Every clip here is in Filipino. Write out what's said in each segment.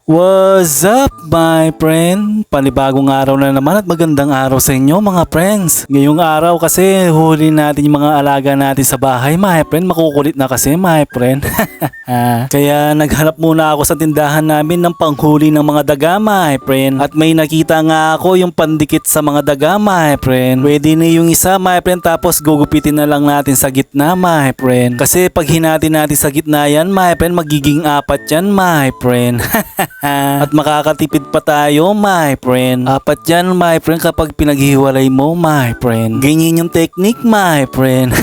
What's up, my friend? Panibagong araw na naman at magandang araw sa inyo, mga friends. Ngayong araw kasi huli natin yung mga alaga natin sa bahay, my friend. Makukulit na kasi, my friend. Kaya naghanap muna ako sa tindahan namin ng panghuli ng mga daga, my friend. At may nakita nga ako yung pandikit sa mga daga, my friend. Pwede na yung isa, my friend, tapos gugupitin na lang natin sa gitna, my friend. Kasi pag hinati natin sa gitna yan, my friend, magiging apat yan, my friend. At makakatipid pa tayo, my friend. Apat yan, my friend, kapag pinaghiwalay mo, my friend. Ganyan yung technique, my friend.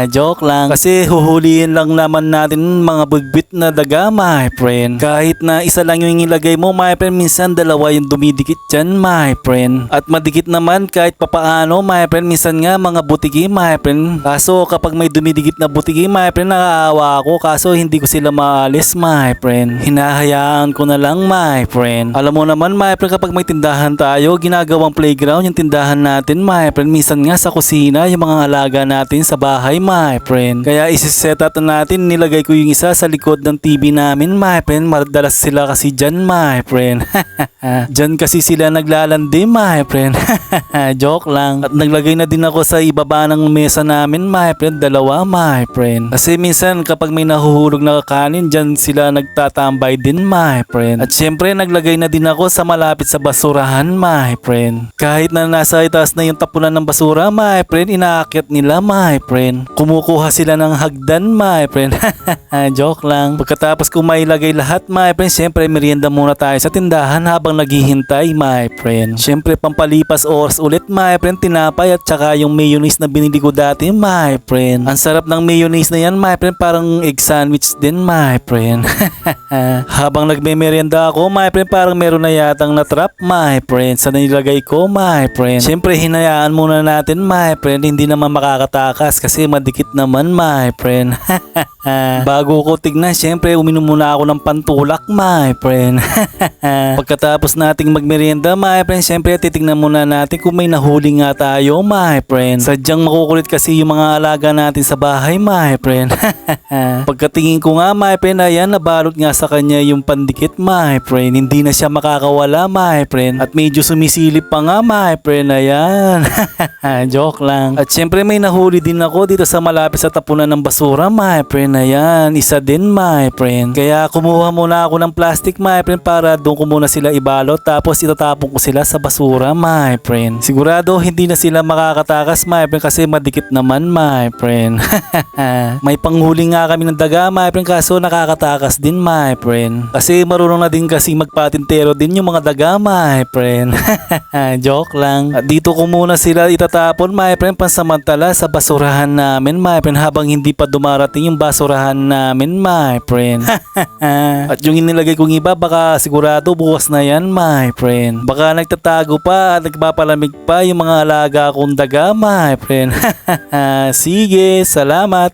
Joke lang. Kasi huhulihin lang naman natin mga bugbit na daga, my friend. Kahit na isa lang yung ilagay mo, my friend, minsan dalawa yung dumidikit dyan, my friend. At madikit naman kahit papaano, my friend, minsan nga mga butiki, my friend. Kaso kapag may dumidikit na butiki, my friend, nakaawa ako. Kaso hindi ko sila maalis, my friend. Hinahayaan ko na lang, my friend. Alam mo naman, my friend, kapag may tindahan tayo, ginagawang playground yung tindahan natin, my friend. Minsan nga sa kusina, yung mga alaga natin sa bahay, my friend. Kaya isi-set up na natin, nilagay ko yung isa sa likod ng TV namin, my friend. Madalas sila kasi dyan, my friend. Dyan kasi sila naglalandi, my friend. Joke lang. At naglagay na din ako sa ibaba ng mesa namin, my friend. Dalawa, my friend. Kasi minsan kapag may nahuhulog na kakanin, dyan sila nagtatambay din, my friend. At syempre naglagay na din ako sa malapit sa basurahan, my friend. Kahit na nasa itaas na yung tapunan ng basura, my friend, inaakyat nila, my friend. Kumukuha sila ng hagdan, my friend. Joke lang. Pagkatapos kung mailagay lahat, my friend, syempre merienda muna tayo sa tindahan habang naghihintay, my friend. Syempre pampalipas oras ulit, my friend, tinapay at saka yung mayonnaise na binili ko dati, my friend. Ang sarap ng mayonnaise na yan, my friend, parang egg sandwich din, my friend. Habang nagme-merienda ako, my friend, parang meron na yatang na-trap, my friend, sa nilagay ko, my friend. Syempre hinayaan muna natin, my friend, hindi naman makakatakas kasi madikit naman, my friend. Bago ko tignan, syempre uminom muna ako ng pantulak, my friend. Pagkatapos nating magmerienda, my friend, syempre titignan muna natin kung may nahuli nga tayo, my friend. Sadyang makukulit kasi yung mga alaga natin sa bahay, my friend. Pagkatingin ko nga, my friend, ayan, nabalot nga sa kanya yung pandikit, my friend. Hindi na siya makakawala, my friend. At medyo sumisilip pa nga, my friend, ayan. Joke lang. At syempre may nahuli din ako dito sa malapit sa tapunan ng basura, my friend. Ayan, isa din, my friend. Kaya kumuha muna ako ng plastic, my friend, para doon ko muna sila ibalot. Tapos itatapon ko sila sa basura, my friend. Sigurado hindi na sila makakatakas, my friend, kasi madikit naman, my friend. May panghuli nga kami ng daga, my friend, kaso nakakatakas din, my friend. Kasi marunong na din kasi magpatintero din yung mga daga, my friend. Joke lang. At dito ko muna sila itatapon, my friend, pansamantala sa basurahan namin, my friend, habang hindi pa dumarating yung basurahan namin, my friend. At yung inilagay kong iba, baka sigurado bukas na yan, my friend. Baka nagtatago pa at nagpapalamig pa yung mga alaga kong daga, my friend. Sige, salamat.